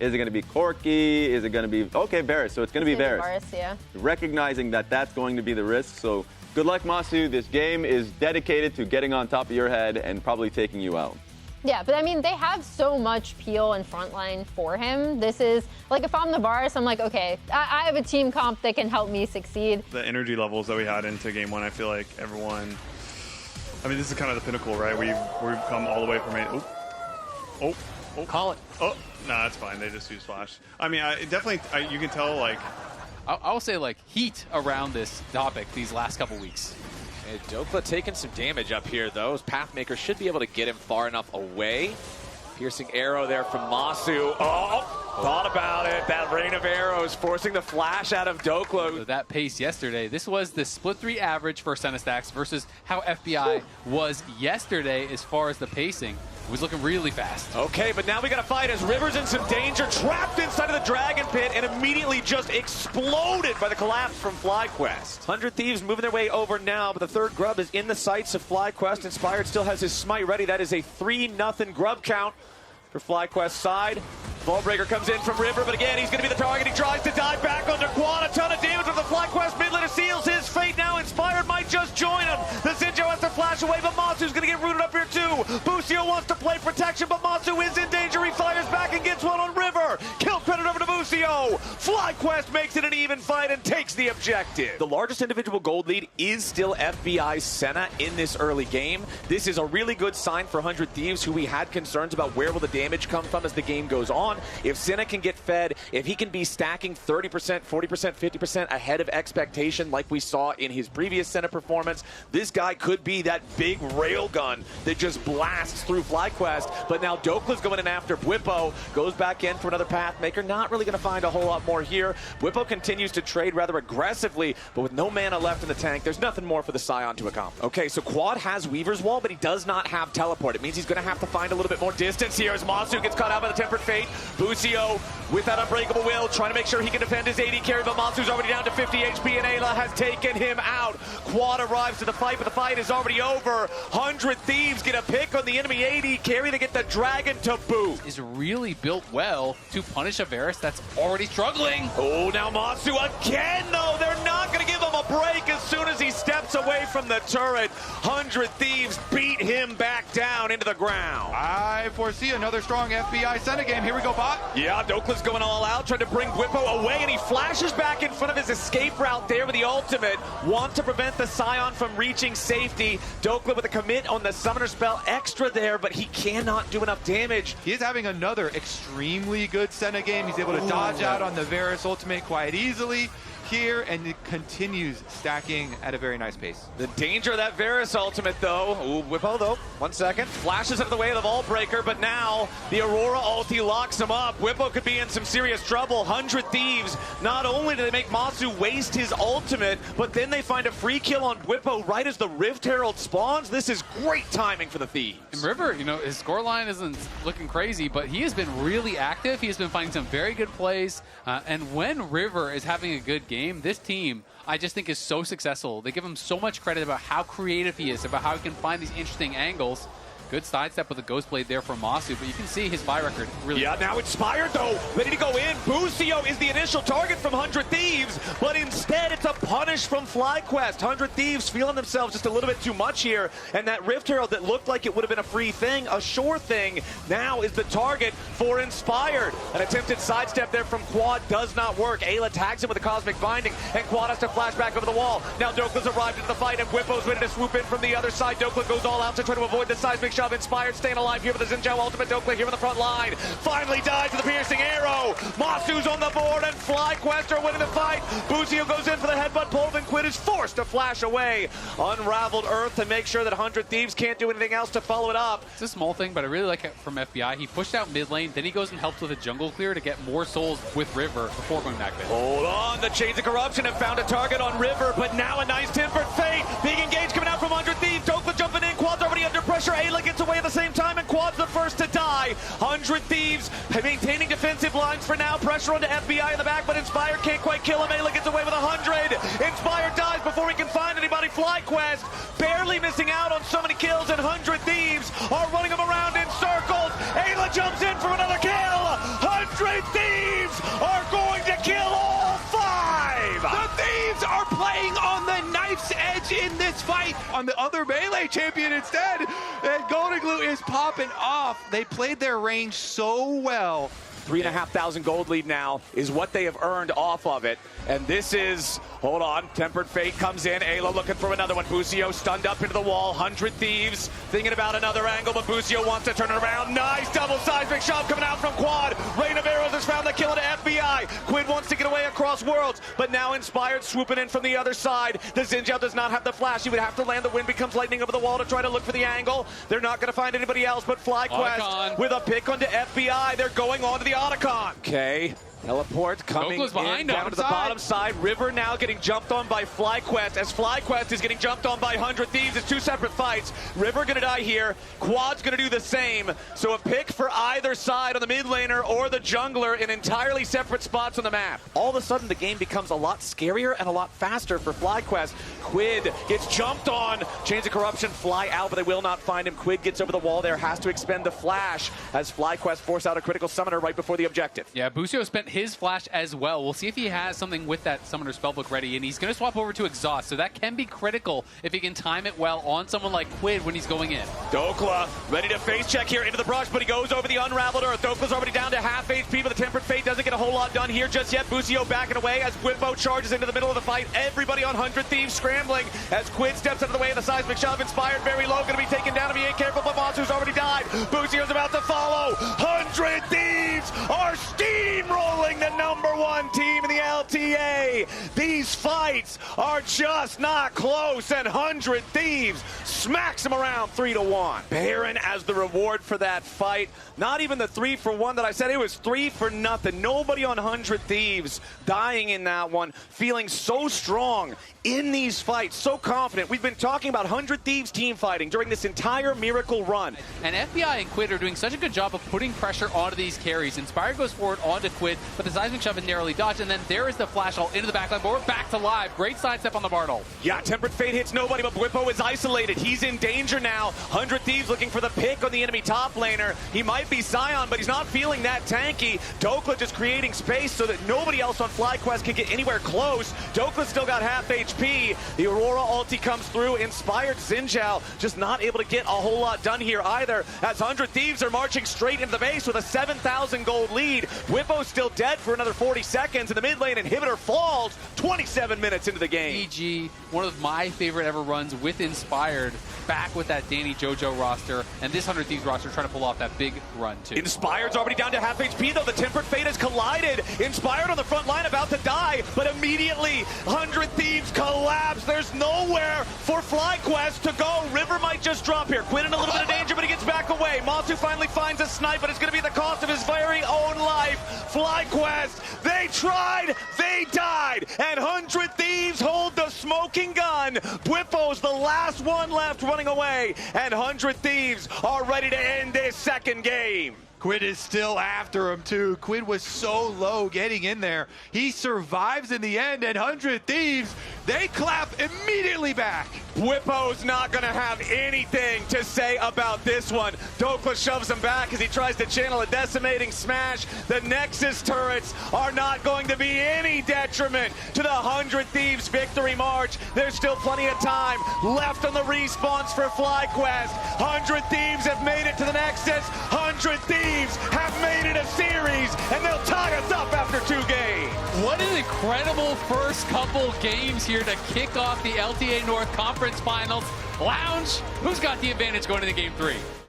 Is it going to be Corky? Is it going to be, okay, Varus, so it's going to be Varus. Yeah. Recognizing that that's going to be the risk, so good luck, Masu. This game is dedicated to getting on top of your head and probably taking you out. Yeah, but I mean, they have so much peel and frontline for him. This is, like, if I'm the Varus, I'm like, okay, I have a team comp that can help me succeed. The energy levels that we had into game one, I feel like everyone, I mean, this is kind of the pinnacle, right? We've come all the way from oh. Call it. Oh, no, that's fine. They just use flash. I mean, you can tell, like, I will say, like, heat around this topic these last couple weeks. And Dokla taking some damage up here, though. His Pathmaker should be able to get him far enough away. Piercing arrow there from Masu. Oh, thought about it. That rain of arrows forcing the flash out of Dokla. So that pace yesterday, this was the split 3 average for Senastacks versus how FBI was yesterday as far as the pacing. It was looking really fast. Okay, but now we got to fight as River's in some danger, trapped inside of the Dragon Pit, and immediately just exploded by the collapse from FlyQuest. 100 Thieves moving their way over now, but the third grub is in the sights of FlyQuest. Inspired still has his smite ready. That is a 3-0 grub count for FlyQuest's side. Ballbreaker comes in from River, but again, he's going to be the target. He tries to dive back under Quad. A ton of damage from the FlyQuest mid laner seals his fate now. Inspired might just join him. The Zinjo has to flash away, but Masu's going to get rooted up here too. Busio wants to play protection, but Masu is in danger. He fires back and gets one on River. Kill credit over to Busio. FlyQuest makes it an even fight and takes the objective. The largest individual gold lead is still FBI Senna in this early game. This is a really good sign for 100 Thieves, who we had concerns about where will the damage come from as the game goes on. If Senna can get fed, if he can be stacking 30%, 40%, 50% ahead of expectation like we saw in his previous Senna performance, this guy could be that big railgun that just blasts through FlyQuest. But now Dokla's going in after Bwipo, goes back in for another Pathmaker. Not really going to find a whole lot more here. Bwipo continues to trade rather aggressively, but with no mana left in the tank, there's nothing more for the Scion to accomplish. Okay, so Quad has Weaver's Wall, but he does not have Teleport. It means he's going to have to find a little bit more distance here as Masu gets caught out by the Tempered Fate. Busio with that Unbreakable Will, trying to make sure he can defend his AD carry, but Masu's already down to 50 HP, and Ayla has taken him out. Quad arrives to the fight, but the fight is already over. 100 Thieves get a pick on the enemy AD carry. They get the Dragon to boot. Is really built well to punish a Varus that's already struggling. Oh, now Masu again, though. They're not going to give him a break as soon as he steps away from the turret. 100 Thieves beat him back down into the ground. I foresee another strong FBI Senna game. Here we go, bot. Yeah, Dokla's going all out, trying to bring Bwipo away, and he flashes back in front of his escape route there with the ultimate. Want to prevent the Scion from reaching safety. Dokla with a commit on the summoner spell extra there, but he cannot do enough damage. He is having another extremely good Senna game. He's able to dodge out on the Varus ultimate quite easily here, and it continues stacking at a very nice pace. The danger of that Varus ultimate, though. Ooh, Bwipo, though. 1 second. Flashes out of the way of the Ballbreaker, but now the Aurora ulti locks him up. Bwipo could be in some serious trouble. 100 Thieves. Not only do they make Masu waste his ultimate, but then they find a free kill on Bwipo right as the Rift Herald spawns. This is great timing for the Thieves. And River, you know, his scoreline isn't looking crazy, but he has been really active. He has been finding some very good plays. And when River is having a good game, this team, I just think, is so successful. They give him so much credit about how creative he is, about how he can find these interesting angles. Good sidestep with a Ghost Blade there from Masu, but you can see his buy record really. Yeah, now Inspired, though, ready to go in. Busio is the initial target from 100 Thieves, but instead it's a punish from FlyQuest. 100 Thieves feeling themselves just a little bit too much here, and that Rift Herald that looked like it would have been a free thing, a sure thing, now is the target for Inspired. An attempted sidestep there from Quad does not work. Ayla tags him with a Cosmic Binding, and Quad has to flash back over the wall. Now Dokla's arrived into the fight, and Bwipo's ready to swoop in from the other side. Dokla goes all out to try to avoid the seismic shot. Inspired staying alive here with the Zinjo ultimate. Dokla here on the front line. Finally dies with the piercing arrow. Masu's on the board, and FlyQuest are winning the fight. Busio goes in for the headbutt. Polvin Quid is forced to flash away. Unraveled Earth to make sure that 100 Thieves can't do anything else to follow it up. It's a small thing, but I really like it from FBI. He pushed out mid lane, then he goes and helps with a jungle clear to get more souls with River before going back there. Hold on, the Chains of Corruption have found a target on River, but now a nice Tempered Fate. Big engage coming out from 100 Thieves. Dokla jumping in. Quad's already under pressure. Ayla gets away at the same time, and Quad's the first to die. 100 Thieves maintaining defensive lines for now. Pressure onto FBI in the back, but Inspired can't quite kill him. Ayla gets away with 100. Inspired dies before he can find anybody. FlyQuest barely missing out on so many kills, and 100 Thieves are running him around in circles. Ayla jumps in for another kill. 100 Thieves Thieves are playing on the knife's edge in this fight. On the other Melee champion instead, and Golden Glue is popping off. They played their range so well. 3,500 gold lead now is what they have earned off of it. And this is, hold on, Tempered Fate comes in. Ayla looking for another one. Busio stunned up into the wall. 100 Thieves thinking about another angle, but Busio wants to turn it around. Nice double seismic shove coming out from Quad. Rain of Arrows has found the kill to FBI. Quid wants to get away across worlds, but now Inspired swooping in from the other side. The Xin Zhao does not have the flash. He would have to land. The wind becomes lightning over the wall to try to look for the angle. They're not going to find anybody else but FlyQuest with a pick onto FBI. They're going on to the Otacon. Okay. Teleport coming in down to the bottom side. River now getting jumped on by FlyQuest as FlyQuest is getting jumped on by 100 Thieves. It's two separate fights. River gonna die here. Quad's gonna do the same. So a pick for either side on the mid laner or the jungler in entirely separate spots on the map. All of a sudden the game becomes a lot scarier and a lot faster for FlyQuest. Quid gets jumped on. Chains of Corruption fly out, but they will not find him. Quid gets over the wall there, has to expend the flash as FlyQuest force out a critical summoner right before the objective. Yeah, Busio spent his flash as well. We'll see if he has something with that summoner spellbook ready, and he's going to swap over to Exhaust, so that can be critical if he can time it well on someone like Quid when he's going in. Dokla ready to face check here into the brush, but he goes over the Unraveled Earth. Dokla's already down to half HP, but the Tempered Fate doesn't get a whole lot done here just yet. Busio backing away as Whippo charges into the middle of the fight. Everybody on 100 Thieves scrambling as Quid steps out of the way of the seismic shove. Inspired very low, going to be taken down if he ain't careful, but Monster's already died. Busio's about to follow. 100 Thieves are steamrolling the #1 team in the LTA. These fights are just not close, and 100 Thieves smacks them around 3-1. Baron as the reward for that fight. Not even the 3-for-1 that I said, it was 3 for nothing. Nobody on 100 Thieves dying in that one, feeling so strong in these fights, so confident. We've been talking about 100 Thieves team fighting during this entire Miracle run. And FBI and Quid are doing such a good job of putting pressure onto these carries. Inspired goes forward onto Quid, but the seismic shove is narrowly dodged, and then there is the flash all into the backline, but we're back to live. Great sidestep on the Bartle. Yeah, Tempered Fate hits nobody, but Whippo is isolated. He's in danger now. 100 Thieves looking for the pick on the enemy top laner. He might be Scion, but he's not feeling that tanky. Dokla just creating space so that nobody else on FlyQuest can get anywhere close. Dokla's still got half HP. The Aurora ulti comes through. Inspired Xin Zhao just not able to get a whole lot done here either, as 100 Thieves are marching straight into the base with a 7,000 gold lead. Whippo's still dead for another 40 seconds, and the mid lane inhibitor falls 27 minutes into the game. EG, one of my favorite ever runs with Inspired, back with that Danny JoJo roster, and this 100 Thieves roster trying to pull off that big run too. Inspired's already down to half HP though. The Tempered Fate has collided. Inspired on the front line about to die, but immediately 100 Thieves collapse. There's nowhere for FlyQuest to go. River might just drop here. Quinn in a little bit of danger, but he gets back away. Montu finally finds a snipe, but it's going to be the cost of his very own life. FlyQuest, they tried, they died, and 100 Thieves hold the smoking gun. Bwippo's the last one left running away, and 100 Thieves are ready to end this second game. Quid is still after him too. Quid was so low getting in there. He survives in the end, and 100 Thieves, they clap immediately back. Whippo's not going to have anything to say about this one. Dokla shoves him back as he tries to channel a decimating smash. The Nexus turrets are not going to be any detriment to the 100 Thieves victory march. There's still plenty of time left on the respawns for FlyQuest. 100 Thieves have made it to the Nexus. 100 Thieves have made it a series, and they'll tie us up after 2 games. What an incredible first couple games here to kick off the LTA North Conference Finals. Lounge, who's got the advantage going into Game 3?